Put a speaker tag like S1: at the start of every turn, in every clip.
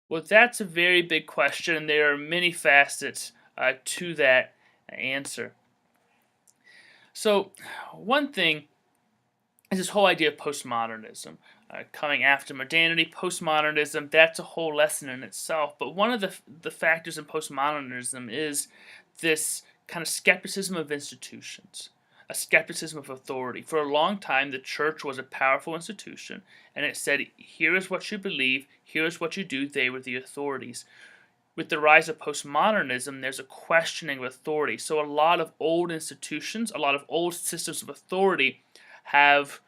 S1: Well, that's a very big question, and there are many facets to that answer. So, one thing is this whole idea of postmodernism. Coming after modernity, postmodernism, that's a whole lesson in itself. But one of the factors in postmodernism is this kind of skepticism of institutions, a skepticism of authority. For a long time, the church was a powerful institution, and it said, here is what you believe, here is what you do, they were the authorities. With the rise of postmodernism, there's a questioning of authority. So a lot of old institutions, a lot of old systems of authority have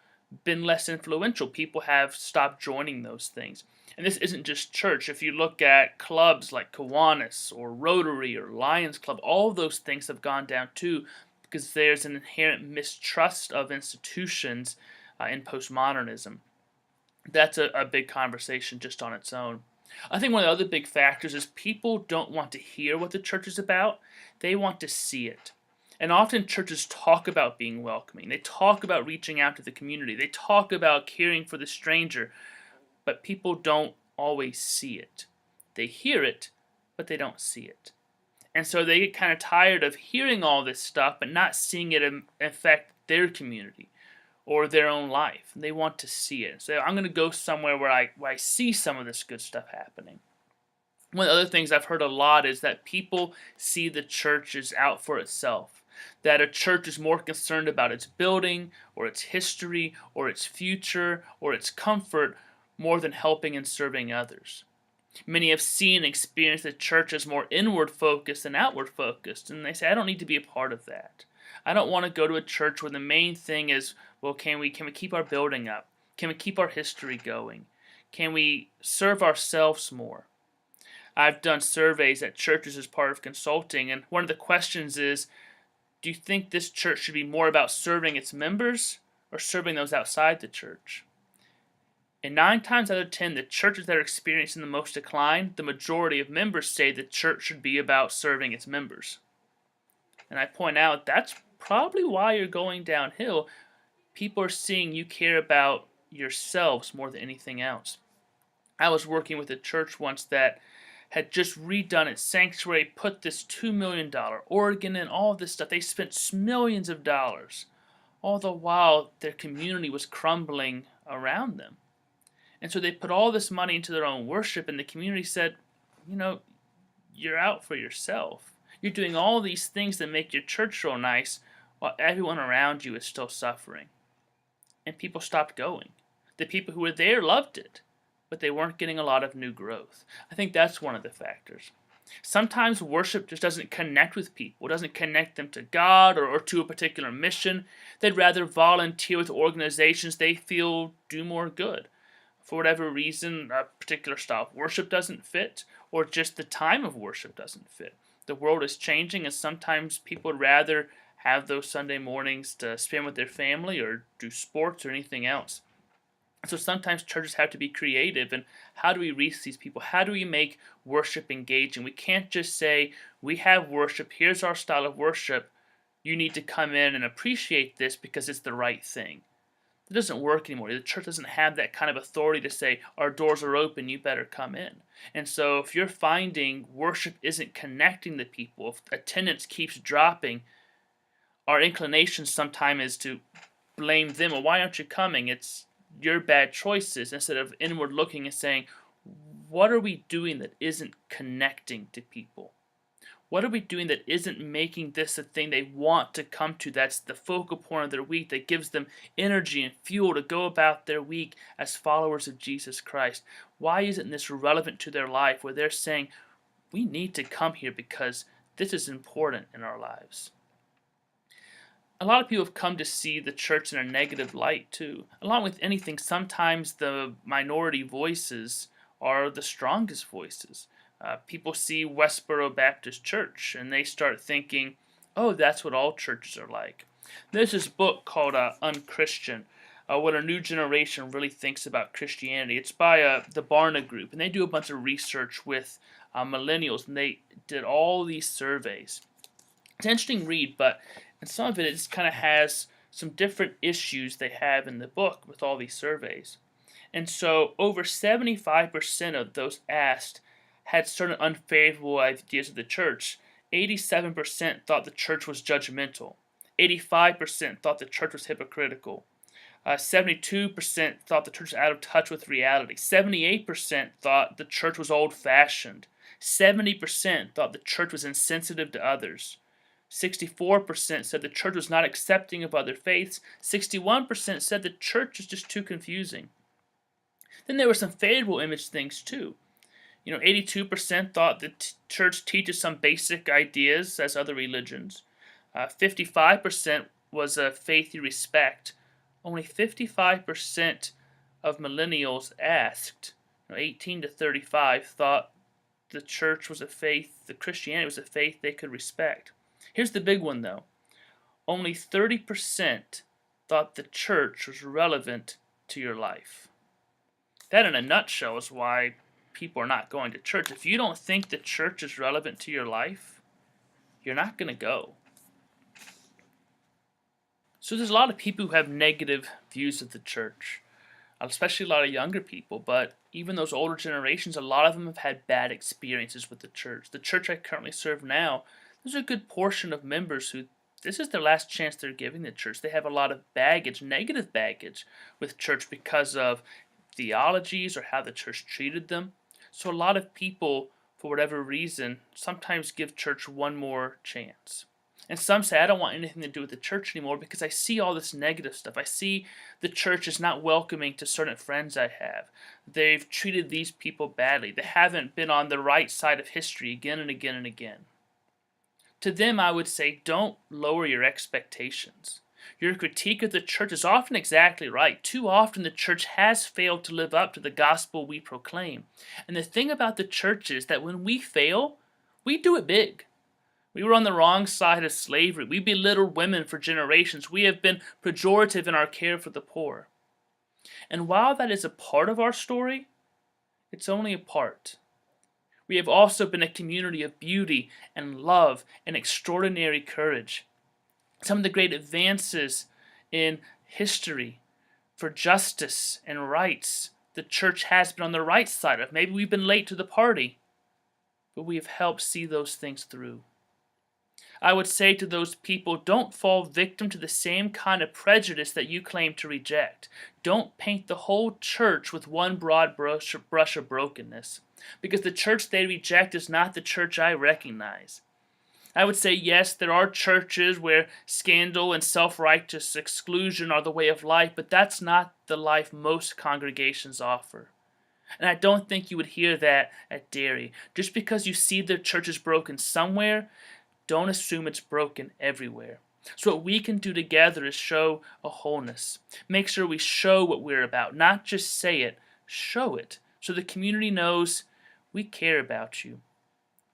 S1: been less influential. People have stopped joining those things. And this isn't just church. If you look at clubs like Kiwanis or Rotary or Lions Club, all of those things have gone down too because there's an inherent mistrust of institutions in postmodernism. That's a big conversation just on its own. I think one of the other big factors is people don't want to hear what the church is about, they want to see it. And often churches talk about being welcoming, they talk about reaching out to the community, they talk about caring for the stranger, but people don't always see it. They hear it, but they don't see it. And so they get kind of tired of hearing all this stuff, but not seeing it affect their community or their own life. They want to see it. So I'm going to go somewhere where I see some of this good stuff happening. One of the other things I've heard a lot is that people see the church as out for itself. That a church is more concerned about its building, or its history, or its future, or its comfort, more than helping and serving others. Many have seen and experienced the church as more inward focused than outward focused, and they say, I don't need to be a part of that. I don't want to go to a church where the main thing is, well, can we keep our building up? Can we keep our history going? Can we serve ourselves more? I've done surveys at churches as part of consulting, and one of the questions is, do you think this church should be more about serving its members or serving those outside the church? And 9 times out of 10, the churches that are experiencing the most decline, the majority of members say the church should be about serving its members. And I point out that's probably why you're going downhill. People are seeing you care about yourselves more than anything else. I was working with a church once that had just redone its sanctuary, put this $2 million organ in, all this stuff. They spent millions of dollars, all the while their community was crumbling around them. And so they put all this money into their own worship, and the community said, you know, you're out for yourself. You're doing all these things that make your church real nice while everyone around you is still suffering. And people stopped going. The people who were there loved it, but they weren't getting a lot of new growth. I think that's one of the factors. Sometimes worship just doesn't connect with people. It doesn't connect them to God or to a particular mission. They'd rather volunteer with organizations they feel do more good. For whatever reason, a particular style of worship doesn't fit, or just the time of worship doesn't fit. The world is changing, and sometimes people would rather have those Sunday mornings to spend with their family or do sports or anything else. So sometimes churches have to be creative, and how do we reach these people? How do we make worship engaging? We can't just say, we have worship, here's our style of worship, you need to come in and appreciate this because it's the right thing. It doesn't work anymore. The church doesn't have that kind of authority to say, our doors are open, you better come in. And so if you're finding worship isn't connecting the people, if attendance keeps dropping, our inclination sometimes is to blame them. Well, why aren't you coming? It's your bad choices, instead of inward looking and saying, what are we doing that isn't connecting to people? What are we doing that isn't making this a thing they want to come to? That's the focal point of their week, that gives them energy and fuel to go about their week as followers of Jesus Christ. Why isn't this relevant to their life where they're saying, we need to come here because this is important in our lives? A lot of people have come to see the church in a negative light too. Along with anything, sometimes the minority voices are the strongest voices. People see Westboro Baptist Church and they start thinking, oh, that's what all churches are like. There's this book called Unchristian, What a New Generation Really Thinks About Christianity. It's by the Barna Group, and they do a bunch of research with millennials, and they did all these surveys. It's an interesting read, but in some of it, it just kind of has some different issues they have in the book with all these surveys. And so over 75% of those asked had certain unfavorable ideas of the church. 87% thought the church was judgmental. 85% thought the church was hypocritical. 72% thought the church was out of touch with reality. 78% thought the church was old-fashioned. 70% thought the church was insensitive to others. 64% said the church was not accepting of other faiths. 61% said the church is just too confusing. Then there were some favorable image things too. 82% thought the church teaches some basic ideas as other religions. 55% was a faith you respect. Only 55% of millennials asked, 18 to 35, thought the church was a faith, the Christianity was a faith they could respect. Here's the big one though. Only 30% thought the church was relevant to your life. That in a nutshell is why people are not going to church. If you don't think the church is relevant to your life, you're not going to go. So there's a lot of people who have negative views of the church, especially a lot of younger people, but even those older generations, a lot of them have had bad experiences with the church. The church I currently serve now, there's a good portion of members who this is their last chance they're giving the church. They have a lot of baggage, negative baggage with church because of theologies or how the church treated them. So a lot of people, for whatever reason, sometimes give church one more chance. And some say, I don't want anything to do with the church anymore because I see all this negative stuff. I see the church is not welcoming to certain friends I have. They've treated these people badly. They haven't been on the right side of history again and again and again. To them, I would say, don't lower your expectations. Your critique of the church is often exactly right. Too often the church has failed to live up to the gospel we proclaim. And the thing about the church is that when we fail, we do it big. We were on the wrong side of slavery. We belittled women for generations. We have been pejorative in our care for the poor. And while that is a part of our story, it's only a part. We have also been a community of beauty and love and extraordinary courage. Some of the great advances in history for justice and rights, the church has been on the right side of. Maybe we've been late to the party, but we have helped see those things through. I would say to those people, don't fall victim to the same kind of prejudice that you claim to reject. Don't paint the whole church with one broad brush of brokenness, because the church they reject is not the church I recognize. I would say, yes, there are churches where scandal and self-righteous exclusion are the way of life, but that's not the life most congregations offer. And I don't think you would hear that at Derry. Just because you see the church is broken somewhere, don't assume it's broken everywhere. So what we can do together is show a wholeness. Make sure we show what we're about. Not just say it, show it. So the community knows we care about you.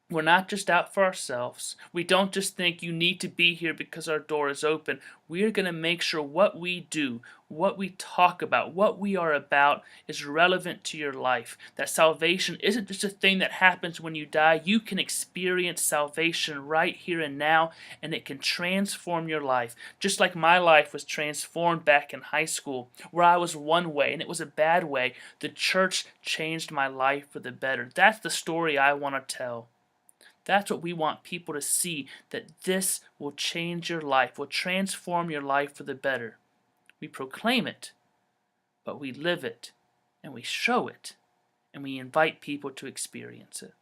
S1: We're not just out for ourselves. We don't just think you need to be here because our door is open. We're going to make sure what we do, what we talk about, what we are about is relevant to your life. That salvation isn't just a thing that happens when you die. You can experience salvation right here and now, and it can transform your life. Just like my life was transformed back in high school, where I was one way, and it was a bad way. The church changed my life for the better. That's the story I want to tell. That's what we want people to see, that this will change your life, will transform your life for the better. We proclaim it, but we live it, and we show it, and we invite people to experience it.